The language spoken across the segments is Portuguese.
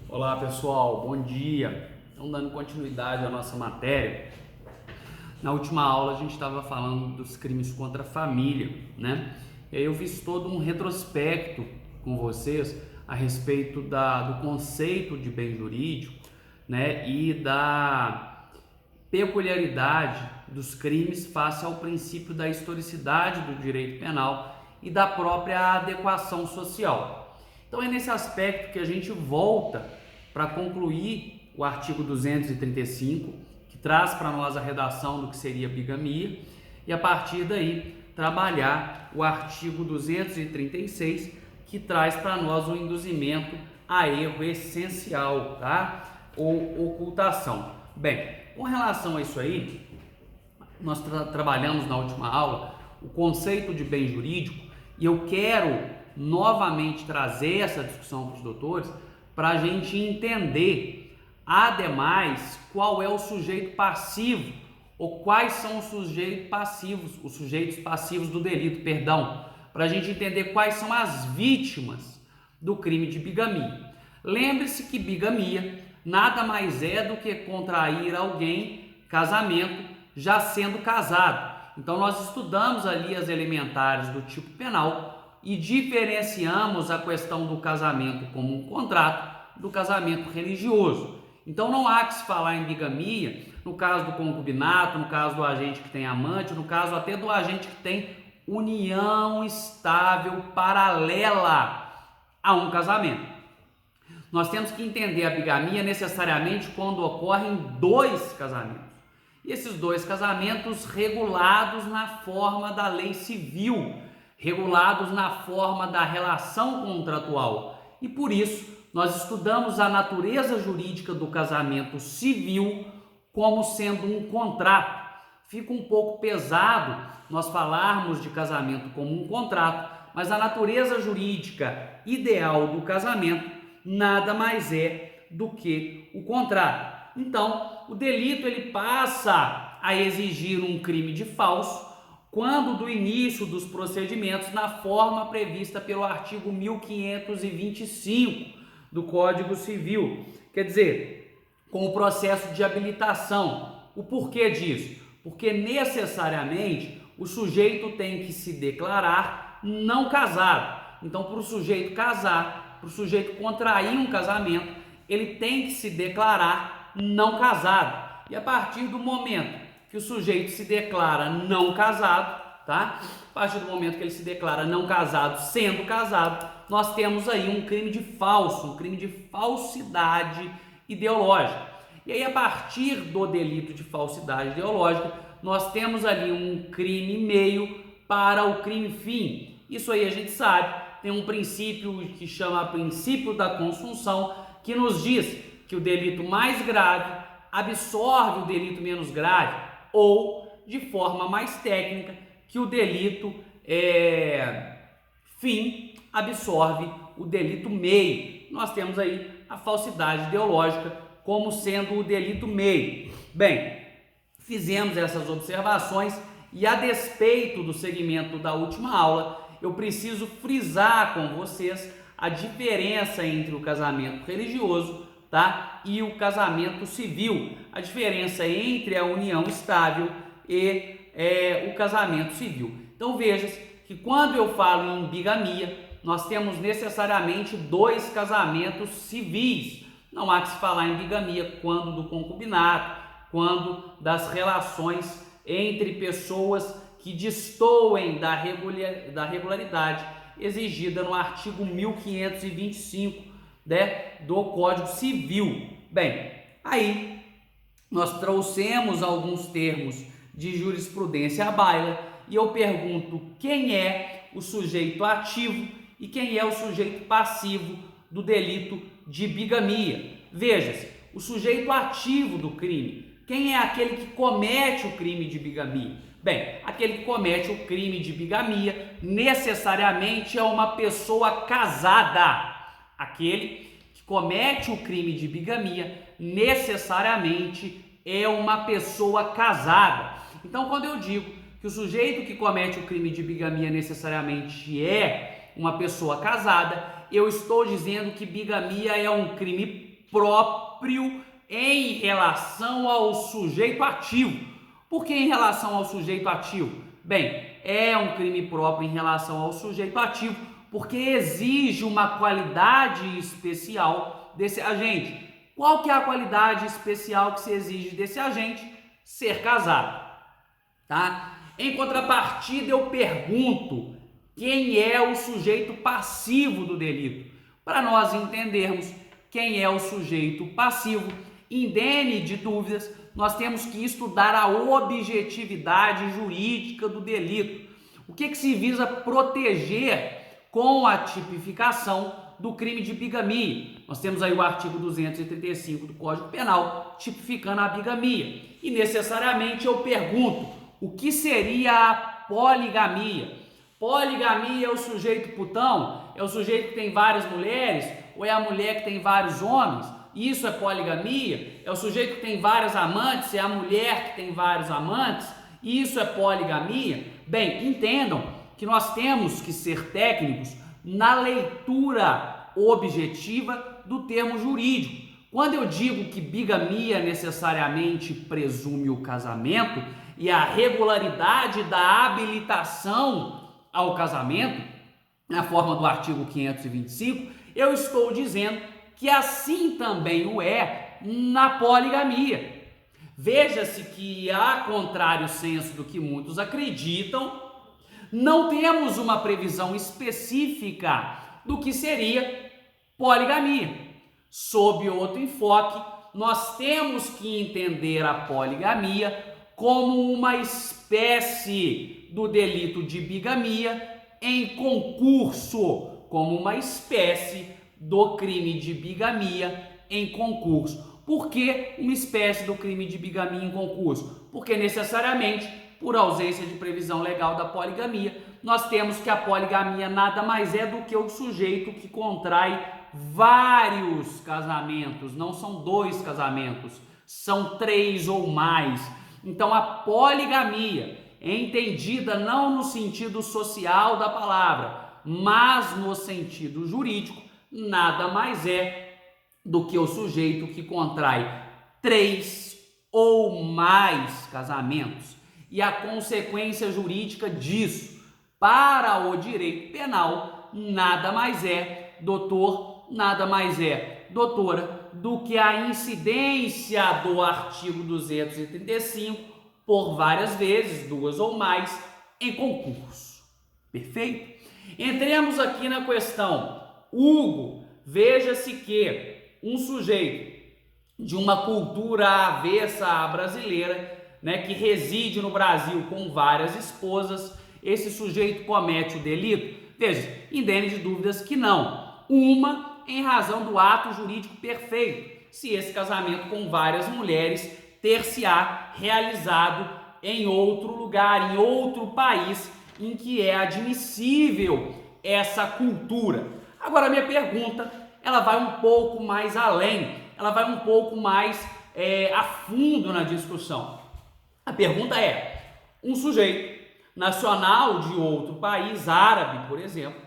Olá pessoal, bom dia. Então, dando continuidade à nossa matéria, na última aula a gente estava falando dos crimes contra a família, né? E aí eu fiz todo um retrospecto com vocês a respeito do conceito de bem jurídico, né? E da peculiaridade dos crimes face ao princípio da historicidade do direito penal e da própria adequação social. Então é nesse aspecto que a gente volta para concluir o artigo 235, que traz para nós a redação do que seria bigamia, e a partir daí trabalhar o artigo 236, que traz para nós o induzimento a erro essencial, tá? Ou ocultação. Bem, com relação a isso aí, nós trabalhamos na última aula o conceito de bem jurídico e eu quero novamente trazer essa discussão para os doutores para a gente entender, ademais, qual é o sujeito passivo ou quais são os sujeitos passivos do delito, para a gente entender quais são as vítimas do crime de bigamia. Lembre-se que bigamia nada mais é do que contrair alguém casamento já sendo casado. Então nós estudamos ali as elementares do tipo penal e diferenciamos a questão do casamento como um contrato do casamento religioso. Então não há que se falar em bigamia no caso do concubinato, no caso do agente que tem amante, no caso até do agente que tem união estável paralela a um casamento. Nós temos que entender a bigamia necessariamente quando ocorrem dois casamentos. E esses dois casamentos regulados na forma da lei civil, regulados na forma da relação contratual. E por isso, nós estudamos a natureza jurídica do casamento civil como sendo um contrato. Fica um pouco pesado nós falarmos de casamento como um contrato, mas a natureza jurídica ideal do casamento nada mais é do que o contrato. Então, o delito ele passa a exigir um crime de falso quando do início dos procedimentos na forma prevista pelo artigo 1525 do Código Civil. Quer dizer, com o processo de habilitação. O porquê disso? Porque necessariamente o sujeito tem que se declarar não casado. Então, para o sujeito casar, para o sujeito contrair um casamento, ele tem que se declarar não casado. E a partir do momento que o sujeito se declara não casado, tá? A partir do momento que ele se declara não casado, sendo casado, nós temos aí um crime de falso, um crime de falsidade ideológica. E aí, a partir do delito de falsidade ideológica, nós temos ali um crime meio para o crime fim. Isso aí a gente sabe, tem um princípio que chama princípio da consunção, que nos diz que o delito mais grave absorve o delito menos grave, ou, de forma mais técnica, que o delito fim absorve o delito meio. Nós temos aí a falsidade ideológica como sendo o delito meio. Bem, fizemos essas observações e, a despeito do segmento da última aula, eu preciso frisar com vocês a diferença entre o casamento religioso, tá? E o casamento civil, a diferença entre a união estável e o casamento civil. Então veja que quando eu falo em bigamia, nós temos necessariamente dois casamentos civis. Não há que se falar em bigamia quando do concubinato, quando das relações entre pessoas que destoem da regularidade exigida no artigo 1525, né, do Código Civil. Bem, aí nós trouxemos alguns termos de jurisprudência à baila e eu pergunto quem é o sujeito ativo e quem é o sujeito passivo do delito de bigamia. Veja-se, o sujeito ativo do crime, quem é aquele que comete o crime de bigamia? Bem, aquele que comete o crime de bigamia necessariamente é uma pessoa casada. Aquele que comete o crime de bigamia necessariamente é uma pessoa casada. Então, quando eu digo que o sujeito que comete o crime de bigamia necessariamente é uma pessoa casada, eu estou dizendo que bigamia é um crime próprio em relação ao sujeito ativo. Por que em relação ao sujeito ativo? Bem, é um crime próprio em relação ao sujeito ativo porque exige uma qualidade especial desse agente. Qual que é a qualidade especial que se exige desse agente? Ser casado, tá? Em contrapartida, eu pergunto quem é o sujeito passivo do delito. Para nós entendermos quem é o sujeito passivo, indene de dúvidas, nós temos que estudar a objetividade jurídica do delito. O que se visa proteger com a tipificação do crime de bigamia? Nós temos aí o artigo 235 do Código Penal tipificando a bigamia. E necessariamente eu pergunto, o que seria a poligamia? Poligamia é o sujeito putão? É o sujeito que tem várias mulheres? Ou é a mulher que tem vários homens? Isso é poligamia? É o sujeito que tem várias amantes? É a mulher que tem vários amantes? Isso é poligamia? Bem, entendam que nós temos que ser técnicos na leitura objetiva do termo jurídico. Quando eu digo que bigamia necessariamente presume o casamento e a regularidade da habilitação ao casamento, na forma do artigo 525, eu estou dizendo que assim também o é na poligamia. Veja-se que, a contrário senso do que muitos acreditam, não temos uma previsão específica do que seria poligamia. Sob outro enfoque, nós temos que entender a poligamia como uma espécie do delito de bigamia em concurso, como uma espécie do crime de bigamia em concurso. Por que uma espécie do crime de bigamia em concurso? Porque necessariamente, por ausência de previsão legal da poligamia, nós temos que a poligamia nada mais é do que o sujeito que contrai vários casamentos, não são 2 casamentos, são 3 ou mais. Então a poligamia é entendida não no sentido social da palavra, mas no sentido jurídico, nada mais é do que o sujeito que contrai 3 ou mais casamentos. E a consequência jurídica disso, para o direito penal, nada mais é, doutor, nada mais é, doutora, do que a incidência do artigo 235 por várias vezes, 2 ou mais, em concurso. Perfeito? Entremos aqui na questão. Hugo, veja-se que um sujeito de uma cultura avessa à brasileira, que reside no Brasil com várias esposas, esse sujeito comete o delito? Veja, indene de dúvidas que não. Uma, em razão do ato jurídico perfeito, se esse casamento com várias mulheres ter-se-á realizado em outro lugar, em outro país, em que é admissível essa cultura. Agora, a minha pergunta, ela vai um pouco mais além, ela vai um pouco mais a fundo na discussão. A pergunta é, um sujeito nacional de outro país, árabe, por exemplo,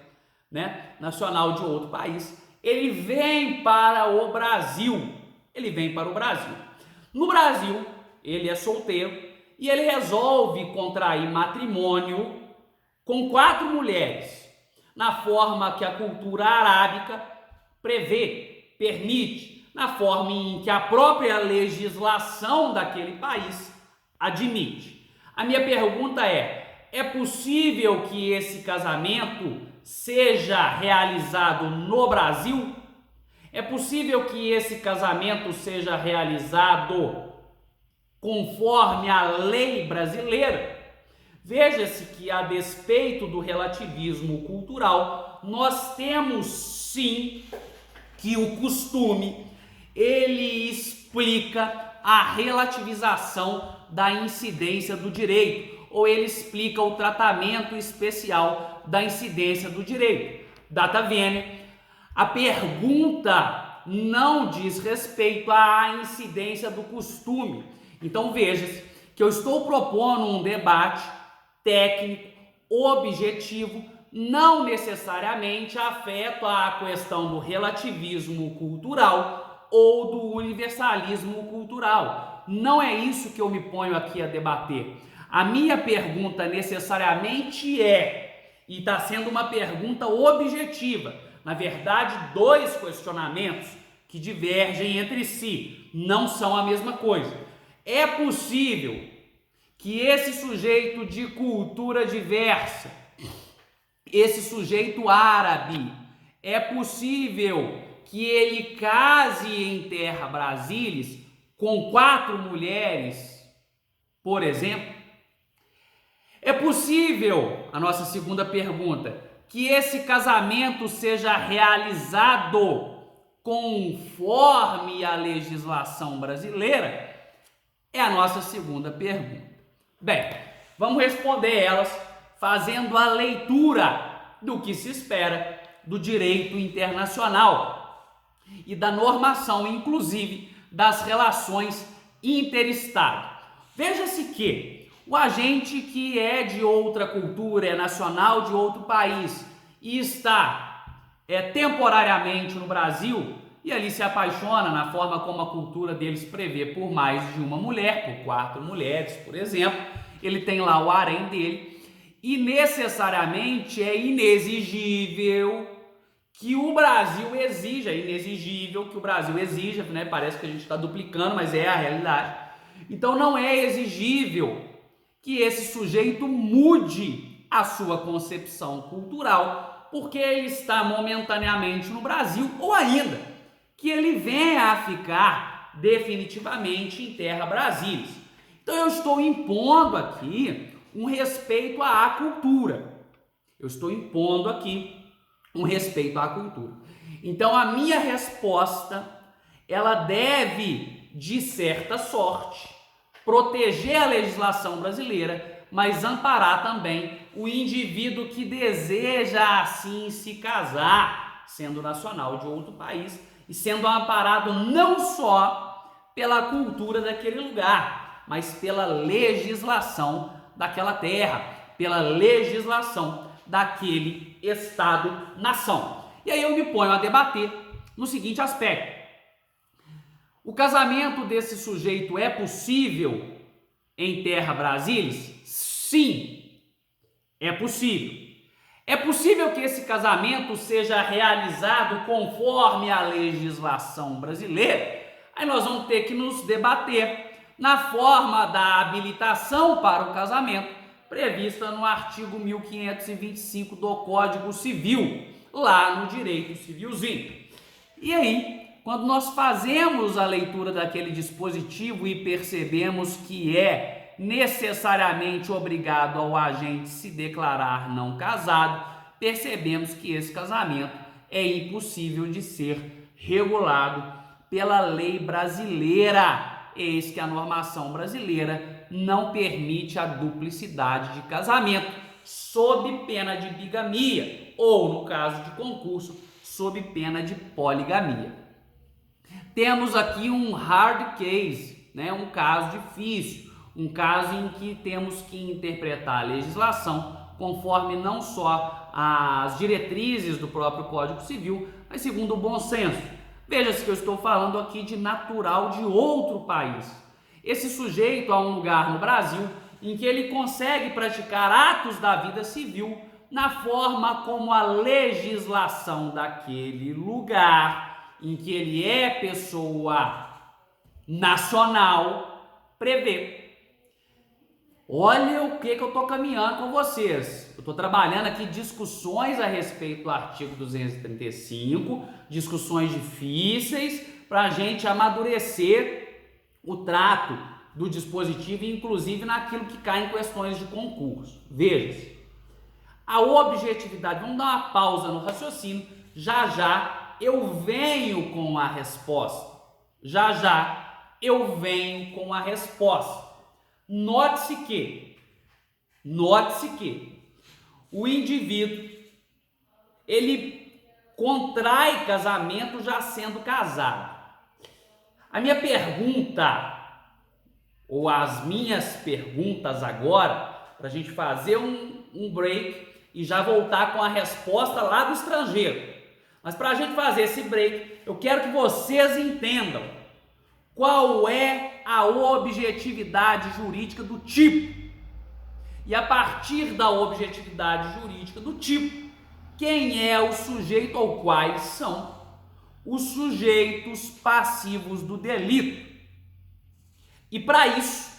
nacional de outro país, ele vem para o Brasil, No Brasil, ele é solteiro e ele resolve contrair matrimônio com 4 mulheres, na forma que a cultura arábica prevê, permite, na forma em que a própria legislação daquele país admite. A minha pergunta é possível que esse casamento seja realizado no Brasil? É possível que esse casamento seja realizado conforme a lei brasileira? Veja-se que, a despeito do relativismo cultural, nós temos sim que o costume, ele explica a relativização da incidência do direito, ou ele explica o tratamento especial da incidência do direito. Data vênia, a pergunta não diz respeito à incidência do costume. Então veja-se que eu estou propondo um debate técnico, objetivo, não necessariamente afeto à questão do relativismo cultural ou do universalismo cultural. Não é isso que eu me ponho aqui a debater. A minha pergunta necessariamente e está sendo uma pergunta objetiva, na verdade, dois questionamentos que divergem entre si, não são a mesma coisa. É possível que esse sujeito de cultura diversa, esse sujeito árabe, é possível que ele case em terra Brasília com 4 mulheres, por exemplo? É possível, a nossa segunda pergunta, que esse casamento seja realizado conforme a legislação brasileira? É a nossa segunda pergunta. Bem, vamos responder elas fazendo a leitura do que se espera do direito internacional e da normação, inclusive, das relações interestado. Veja-se que o agente que é de outra cultura, é nacional de outro país e está temporariamente no Brasil e ali se apaixona na forma como a cultura deles prevê por mais de uma mulher, por 4 mulheres, por exemplo, ele tem lá o harém dele e necessariamente é inexigível que o Brasil exija, né? Parece que a gente está duplicando, mas é a realidade. Então não é exigível que esse sujeito mude a sua concepção cultural, porque ele está momentaneamente no Brasil, ou ainda que ele venha a ficar definitivamente em terra Brasília. Então eu estou impondo aqui um respeito à cultura. Então a minha resposta, ela deve, de certa sorte, proteger a legislação brasileira, mas amparar também o indivíduo que deseja assim se casar, sendo nacional de outro país e sendo amparado não só pela cultura daquele lugar, mas pela legislação daquela terra, pela legislação daquele estado-nação. E aí eu me ponho a debater no seguinte aspecto: o casamento desse sujeito é possível em terra Brasília? Sim, é possível. É possível que esse casamento seja realizado conforme a legislação brasileira? Aí nós vamos ter que nos debater na forma da habilitação para o casamento prevista no artigo 1525 do Código Civil, lá no direito civilzinho. E aí, quando nós fazemos a leitura daquele dispositivo e percebemos que é necessariamente obrigado ao agente se declarar não casado, percebemos que esse casamento é impossível de ser regulado pela lei brasileira. Eis que a normação brasileira não permite a duplicidade de casamento, sob pena de bigamia, ou, no caso de concurso, sob pena de poligamia. Temos aqui um hard case, né? Um caso difícil, um caso em que temos que interpretar a legislação conforme não só as diretrizes do próprio Código Civil, mas segundo o bom senso. Veja-se que eu estou falando aqui de natural de outro país. Esse sujeito há um lugar no Brasil em que ele consegue praticar atos da vida civil na forma como a legislação daquele lugar em que ele é pessoa nacional prevê. Olha o que eu estou caminhando com vocês. Eu estou trabalhando aqui discussões a respeito do artigo 235, discussões difíceis para a gente amadurecer o trato do dispositivo, inclusive naquilo que cai em questões de concurso. Veja-se, a objetividade, vamos dar uma pausa no raciocínio, já eu venho com a resposta. Note-se que o indivíduo, ele contrai casamento já sendo casado. A minha pergunta, ou as minhas perguntas agora, para a gente fazer um break e já voltar com a resposta lá do estrangeiro. Mas para a gente fazer esse break, eu quero que vocês entendam qual é a objetividade jurídica do tipo. E a partir da objetividade jurídica do tipo, quem é o sujeito ou quais são os sujeitos passivos do delito. E para isso,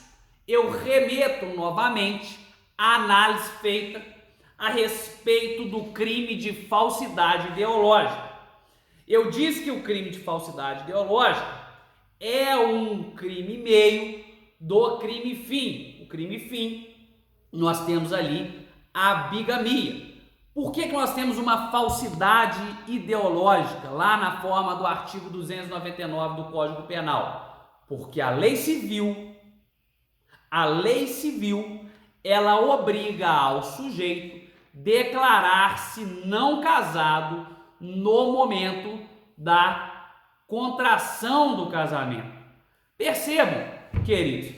eu remeto novamente à análise feita a respeito do crime de falsidade ideológica. Eu disse que o crime de falsidade ideológica é um crime meio do crime fim. O crime fim, nós temos ali a bigamia. Por que nós temos uma falsidade ideológica lá na forma do artigo 299 do Código Penal? Porque a lei civil, ela obriga ao sujeito declarar-se não casado no momento da contração do casamento. Percebam, queridos,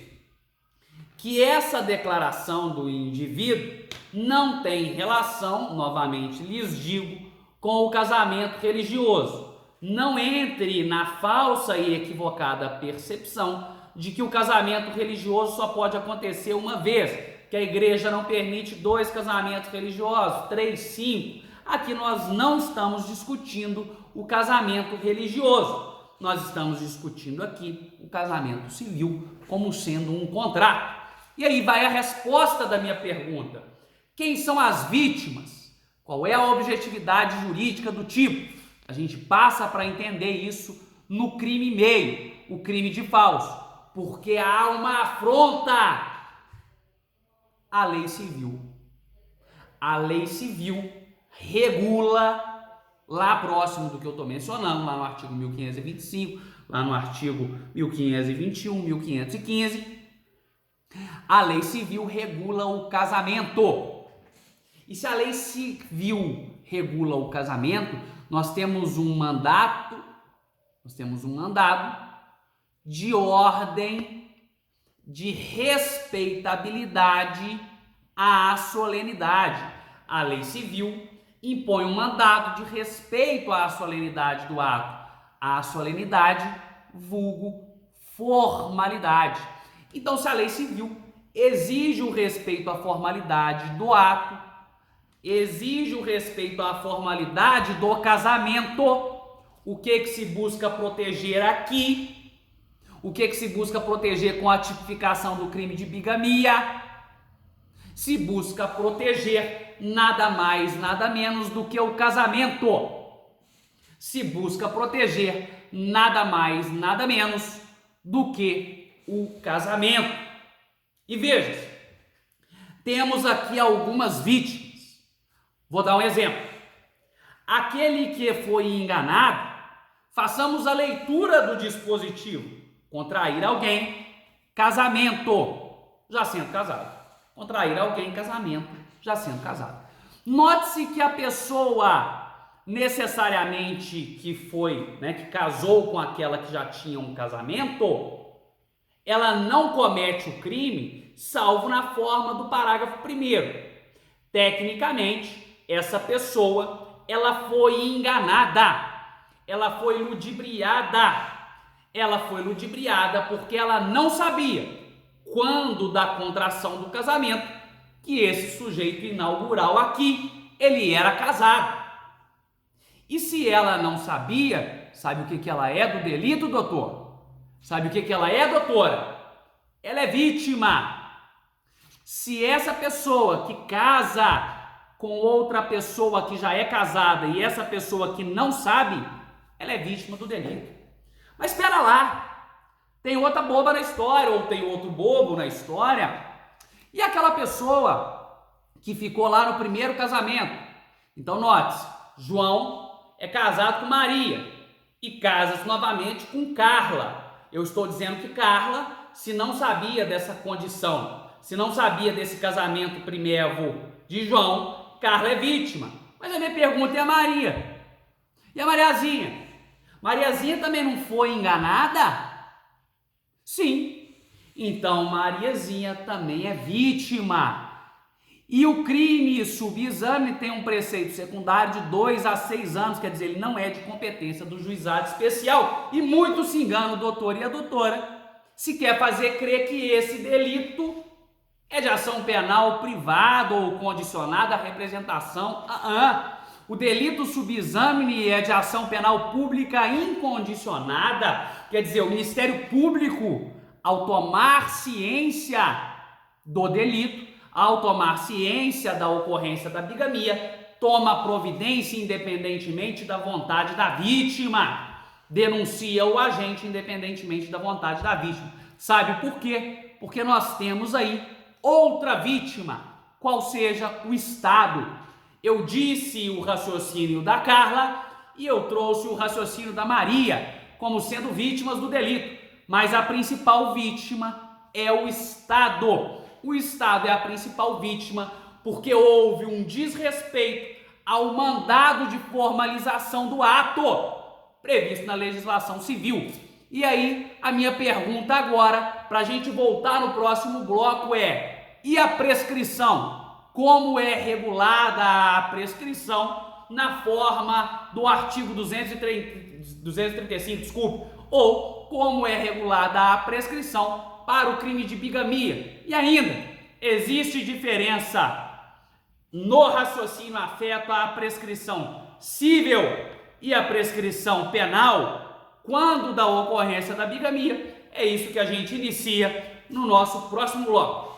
que essa declaração do indivíduo não tem relação, novamente lhes digo, com o casamento religioso. Não entre na falsa e equivocada percepção de que o casamento religioso só pode acontecer uma vez, que a igreja não permite 2 casamentos religiosos, 3, 5. Aqui nós não estamos discutindo o casamento religioso. Nós estamos discutindo aqui o casamento civil como sendo um contrato. E aí vai a resposta da minha pergunta. Quem são as vítimas? Qual é a objetividade jurídica do tipo? A gente passa para entender isso no crime meio, o crime de falso, porque há uma afronta à lei civil. A lei civil regula, lá próximo do que eu estou mencionando, lá no artigo 1525, lá no artigo 1521, 1515, a lei civil regula o casamento. E se a lei civil regula o casamento, nós temos um mandato de ordem de respeitabilidade à solenidade. A lei civil impõe um mandato de respeito à solenidade do ato. A solenidade, vulgo formalidade. Então, se a lei civil exige o respeito à formalidade do ato, exige o respeito à formalidade do casamento, o que se busca proteger aqui? O que se busca proteger com a tipificação do crime de bigamia? Se busca proteger nada mais, nada menos do que o casamento. Se busca proteger nada mais, nada menos do que o casamento. E veja, temos aqui algumas vítimas. Vou dar um exemplo. Aquele que foi enganado, façamos a leitura do dispositivo. Contrair alguém, casamento, já sendo casado. Contrair alguém, casamento, já sendo casado. Note-se que a pessoa necessariamente que foi, que casou com aquela que já tinha um casamento, ela não comete o crime, salvo na forma do parágrafo 1º. Tecnicamente, essa pessoa, ela foi enganada, ela foi ludibriada. Ela foi ludibriada porque ela não sabia, quando da contração do casamento, que esse sujeito inaugural aqui, ele era casado. E se ela não sabia, sabe o que ela é do delito, doutor? Sabe o que ela é, doutora? Ela é vítima. Se essa pessoa que casa com outra pessoa que já é casada e essa pessoa que não sabe, ela é vítima do delito. Mas espera lá, tem outra boba na história, ou tem outro bobo na história, e aquela pessoa que ficou lá no primeiro casamento. Então note, João é casado com Maria e casa-se novamente com Carla. Eu estou dizendo que Carla, se não sabia dessa condição, se não sabia desse casamento primevo de João, Carla é vítima. Mas a minha pergunta é a Maria. E a Mariazinha? Mariazinha também não foi enganada? Sim. Então Mariazinha também é vítima. E o crime subexame tem um preceito secundário de 2 a 6 anos, quer dizer, ele não é de competência do juizado especial. E muito se engana o doutor e a doutora se quer fazer crer que esse delito é de ação penal privada ou condicionada à representação. O delito subexame é de ação penal pública incondicionada, quer dizer, o Ministério Público, ao tomar ciência do delito, ao tomar ciência da ocorrência da bigamia, toma providência independentemente da vontade da vítima, denuncia o agente independentemente da vontade da vítima. Sabe por quê? Porque nós temos aí outra vítima, qual seja o Estado. Eu disse o raciocínio da Carla e eu trouxe o raciocínio da Maria como sendo vítimas do delito, mas a principal vítima é o Estado. O Estado é a principal vítima porque houve um desrespeito ao mandado de formalização do ato previsto na legislação civil. E aí, a minha pergunta agora, para a gente voltar no próximo bloco é: e a prescrição? Como é regulada a prescrição na forma do artigo 235, ou como é regulada a prescrição para o crime de bigamia? E ainda, existe diferença no raciocínio afeto à prescrição civil e à prescrição penal quando da ocorrência da bigamia? É isso que a gente inicia no nosso próximo bloco.